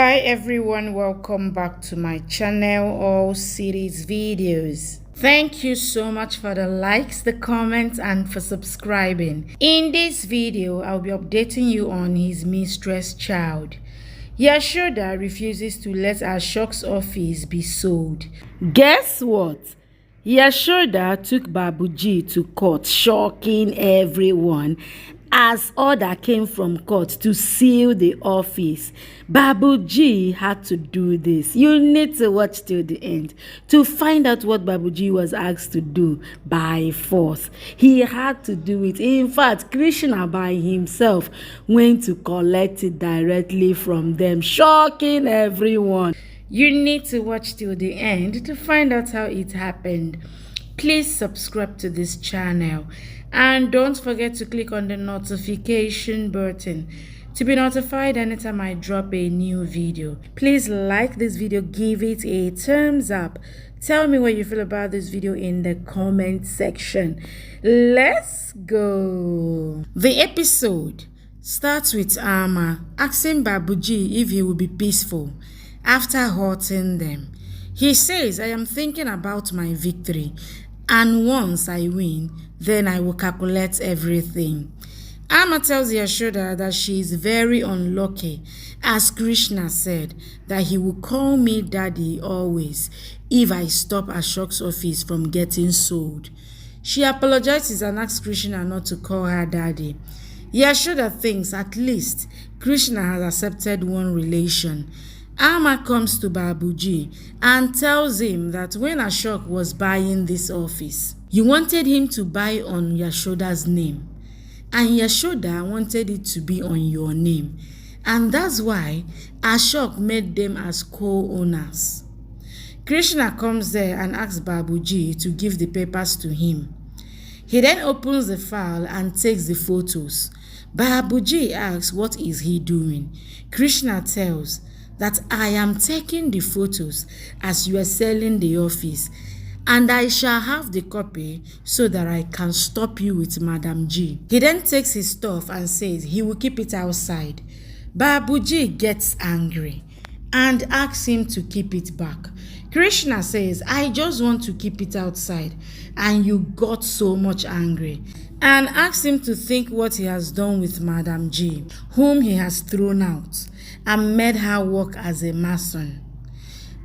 Hi everyone, welcome back to my channel, all series videos. Thank you so much for the likes, the comments, and for subscribing. In this video, I'll be updating you on his mistress child. Yashoda refuses to let Ashok's office be sold. Guess what? Yashoda took Babuji to court, shocking everyone as order came from court to seal the office. Babuji had to do this. You need to watch till the end to find out what Babuji was asked to do by force. He had to do it. In fact, Krishna by himself went to collect it directly from them, shocking everyone. You need to watch till the end to find out how it happened. Please subscribe to this channel and don't forget to click on the notification button to be notified anytime I drop a new video. Please like this video, give it a thumbs up. Tell me what you feel about this video in the comment section. Let's go. The episode starts with Ama asking Babuji if he will be peaceful after hurting them. He says, I am thinking about my victory, and once I win, then I will calculate everything. Ama tells Yashoda that she is very unlucky, as Krishna said that he will call me daddy always if I stop Ashok's office from getting sold. She apologizes and asks Krishna not to call her daddy. Yashoda thinks at least Krishna has accepted one relation. Ama comes to Babuji and tells him that when Ashok was buying this office, you wanted him to buy on Yashoda's name, and Yashoda wanted it to be on your name, and that's why Ashok made them as co-owners. Krishna comes there and asks Babuji to give the papers to him. He then opens the file and takes the photos. Babuji asks what is he doing. Krishna tells that I am taking the photos as you are selling the office, and I shall have the copy so that I can stop you with Madam G. He then takes his stuff and says he will keep it outside. Babuji gets angry and asks him to keep it back. Krishna says, I just want to keep it outside, and you got so much angry, and asks him to think what he has done with Madam G, whom he has thrown out and made her work as a mason.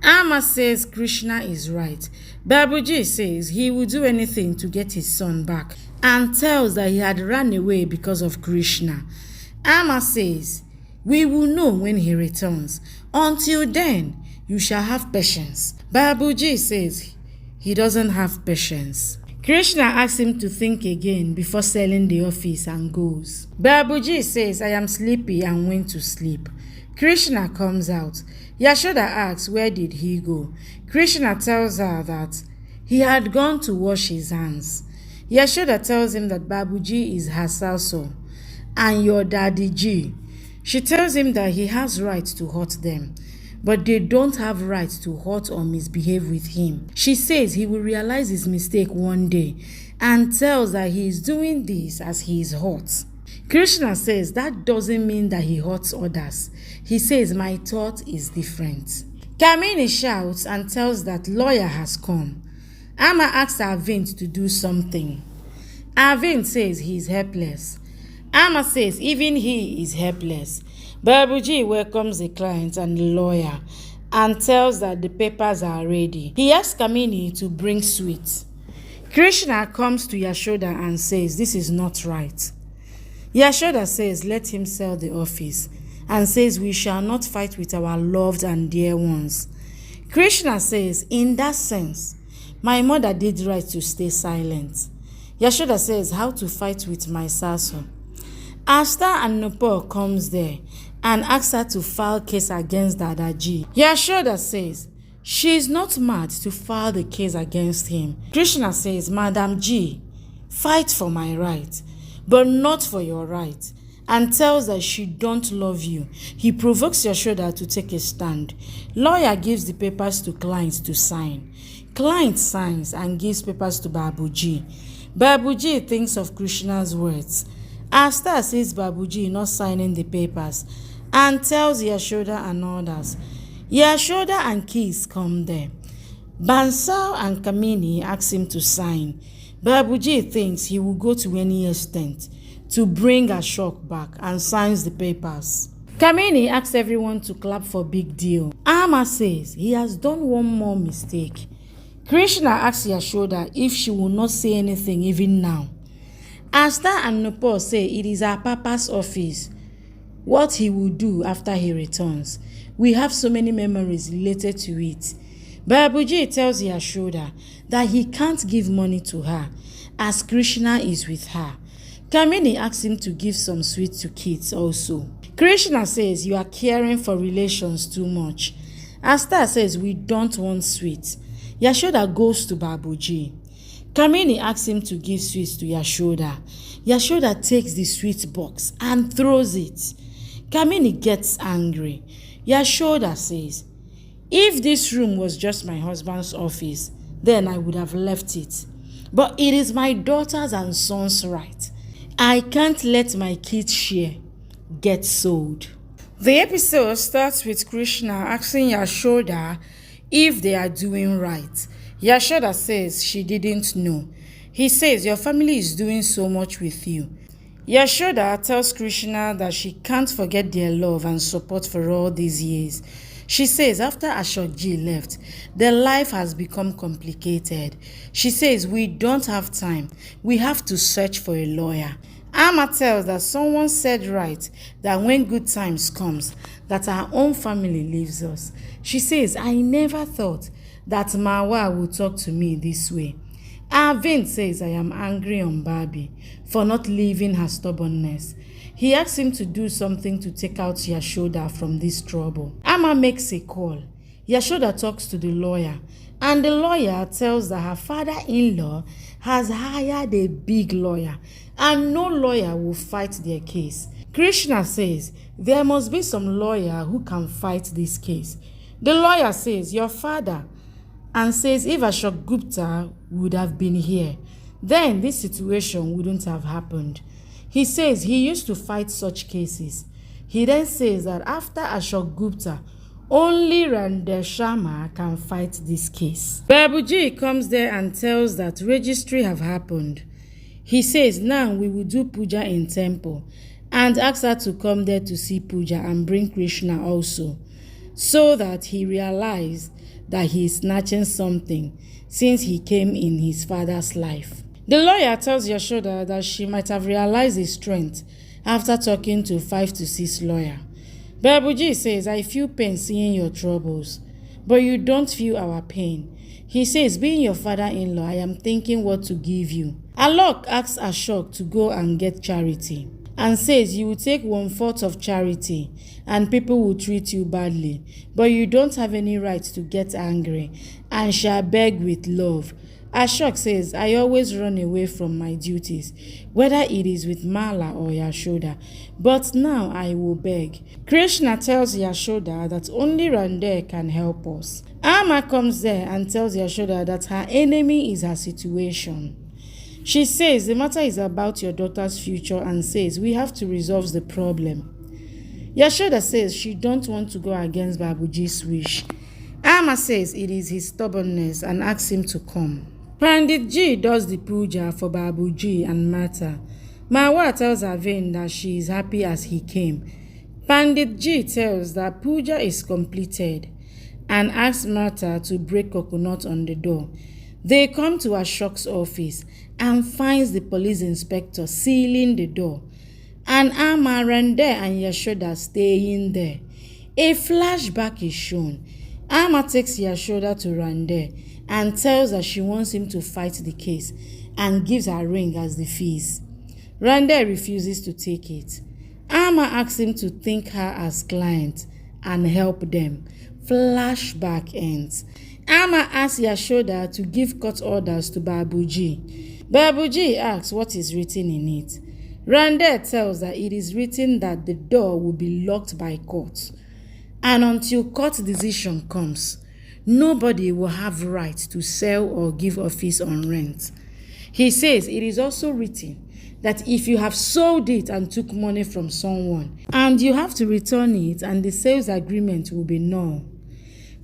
Ama says Krishna is right. Babuji says he will do anything to get his son back and tells that he had run away because of Krishna. Ama says, we will know when he returns. Until then, you shall have patience. Babuji says he doesn't have patience. Krishna asks him to think again before selling the office and goes. Babuji says, I am sleepy and went to sleep. Krishna comes out. Yashoda asks where did he go. Krishna tells her that he had gone to wash his hands. Yashoda tells him that Babuji is her Saso and your daddy G. She tells him that he has right to hurt them, but they don't have right to hurt or misbehave with him. She says he will realize his mistake one day and tells that he is doing this as he is hurt. Krishna says that doesn't mean that he hurts others. He says my thought is different. Kamini shouts and tells that lawyer has come. Ama asks Arvind to do something. Arvind says he is helpless. Ama says even he is helpless. Babuji welcomes the client and the lawyer and tells that the papers are ready. He asks Kamini to bring sweets. Krishna comes to Yashoda and says this is not right. Yashoda says let him sell the office and says we shall not fight with our loved and dear ones. Krishna says in that sense, my mother did right to stay silent. Yashoda says how to fight with my Saso. Asta and Nupur comes there and asks her to file case against Dadaji. Yashoda says she is not mad to file the case against him. Krishna says, Madam G, fight for my right, but not for your right, and tells her she don't love you. He provokes Yashoda to take a stand. Lawyer gives the papers to client to sign. Client signs and gives papers to Babuji. Babuji thinks of Krishna's words. Asta says Babuji not signing the papers and tells Yashoda and others. Yashoda and Keys come there. Bansal and Kamini ask him to sign. Babuji thinks he will go to any extent to bring Ashok back and signs the papers. Kamini asks everyone to clap for big deal. Amma says he has done one more mistake. Krishna asks Yashoda if she will not say anything even now. Asta and Nupur say it is her papa's office, what he will do after he returns. We have so many memories related to it. Babuji tells Yashoda that he can't give money to her as Krishna is with her. Kamini asks him to give some sweets to kids also. Krishna says you are caring for relations too much. Asta says we don't want sweets. Yashoda goes to Babuji. Kamini asks him to give sweets to Yashoda. Yashoda takes the sweet box and throws it. Kamini gets angry. Yashoda says, if this room was just my husband's office, then I would have left it. But it is my daughter's and son's right. I can't let my kids' share get sold. The episode starts with Krishna asking Yashoda if they are doing right. Yashoda says she didn't know. He says your family is doing so much with you. Yashoda tells Krishna that she can't forget their love and support for all these years. She says after Ashokji left, their life has become complicated. She says we don't have time. We have to search for a lawyer. Amma tells that someone said right that when good times comes, that our own family leaves us. She says, I never thought that Mawa would talk to me this way. Arvind says I am angry on Barbie for not leaving her stubbornness. He asks him to do something to take out Yashoda from this trouble. Amma makes a call. Yashoda talks to the lawyer, and the lawyer tells that her father-in-law has hired a big lawyer and no lawyer will fight their case. Krishna says there must be some lawyer who can fight this case. The lawyer says your father, and says if Ashok Gupta would have been here, then this situation wouldn't have happened. He says he used to fight such cases. He then says that after Ashok Gupta, only Randel Sharma can fight this case. Babuji comes there and tells that registry have happened. He says now we will do puja in temple and asks her to come there to see puja and bring Krishna also, so that he realized that he is snatching something since he came in his father's life. The lawyer tells Yashoda that she might have realized his strength after talking to 5 to 6 lawyer. Babuji says, I feel pain seeing your troubles, but you don't feel our pain. He says, being your father-in-law, I am thinking what to give you. Alok asks Ashok to go and get charity and says you will take 1/4 of charity and people will treat you badly, but you don't have any right to get angry and shall beg with love. Ashok says, I always run away from my duties, whether it is with Mala or Yashoda, but now I will beg. Krishna tells Yashoda that only Randel can help us. Amma comes there and tells Yashoda that her enemy is her situation. She says the matter is about your daughter's future and says we have to resolve the problem. Yashoda says she don't want to go against Babuji's wish. Amma says it is his stubbornness and asks him to come. Pandit Ji does the puja for Babuji and Mata. Mawa tells Arvind that she is happy as he came. Pandit Ji tells that puja is completed and asks Mata to break coconut on the door. They come to Ashok's office and finds the police inspector sealing the door, and Amma, Randel and Yashoda staying there. A flashback is shown. Amma takes Yashoda to Randel and tells her she wants him to fight the case and gives her ring as the fees. Randel refuses to take it. Amma asks him to think her as client and help them. Flashback ends. Amma asks Yashoda to give court orders to Babuji. Babuji asks what is written in it. Randel tells that it is written that the door will be locked by court, and until court decision comes, nobody will have right to sell or give office on rent. He says it is also written that if you have sold it and took money from someone and you have to return it and the sales agreement will be null.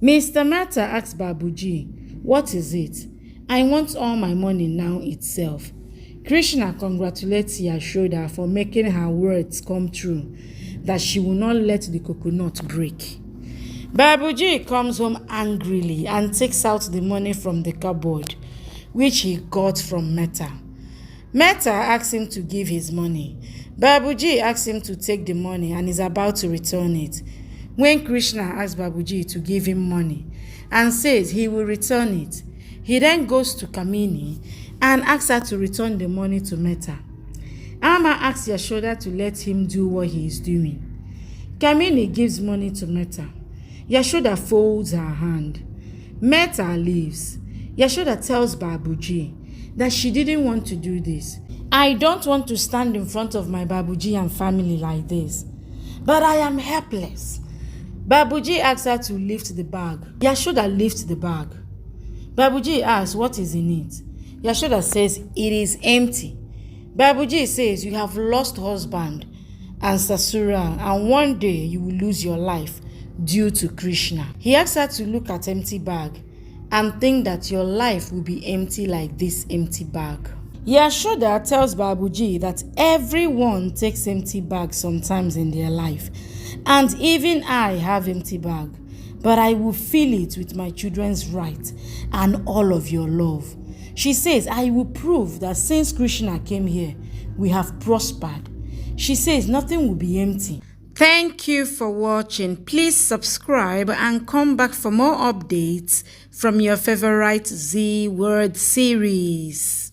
Mr. Mata asked Babuji, what is it? I want all my money now itself. Krishna congratulates Yashoda for making her words come true, that she will not let the coconut break. Babuji comes home angrily and takes out the money from the cupboard, which he got from Meta. Meta asks him to give his money. Babuji asks him to take the money and is about to return it, when Krishna asks Babuji to give him money and says he will return it. He then goes to Kamini and asks her to return the money to Meta. Amma asks Yashoda to let him do what he is doing. Kamini gives money to Meta. Yashoda folds her hand. Meta leaves. Yashoda tells Babuji that she didn't want to do this. I don't want to stand in front of my Babuji and family like this, but I am helpless. Babuji asks her to lift the bag. Yashoda lifts the bag. Babuji asks what is in it. Yashoda says it is empty. Babuji says you have lost husband and Sasura, and one day you will lose your life due to Krishna. He asks her to look at empty bag and think that your life will be empty like this empty bag. Yashoda tells Babuji that everyone takes empty bags sometimes in their life, and even I have empty bag, but I will fill it with my children's right and all of your love. She says, I will prove that since Krishna came here, we have prospered. She says nothing will be empty. Thank you for watching. Please subscribe and come back for more updates from your favorite Z Word series.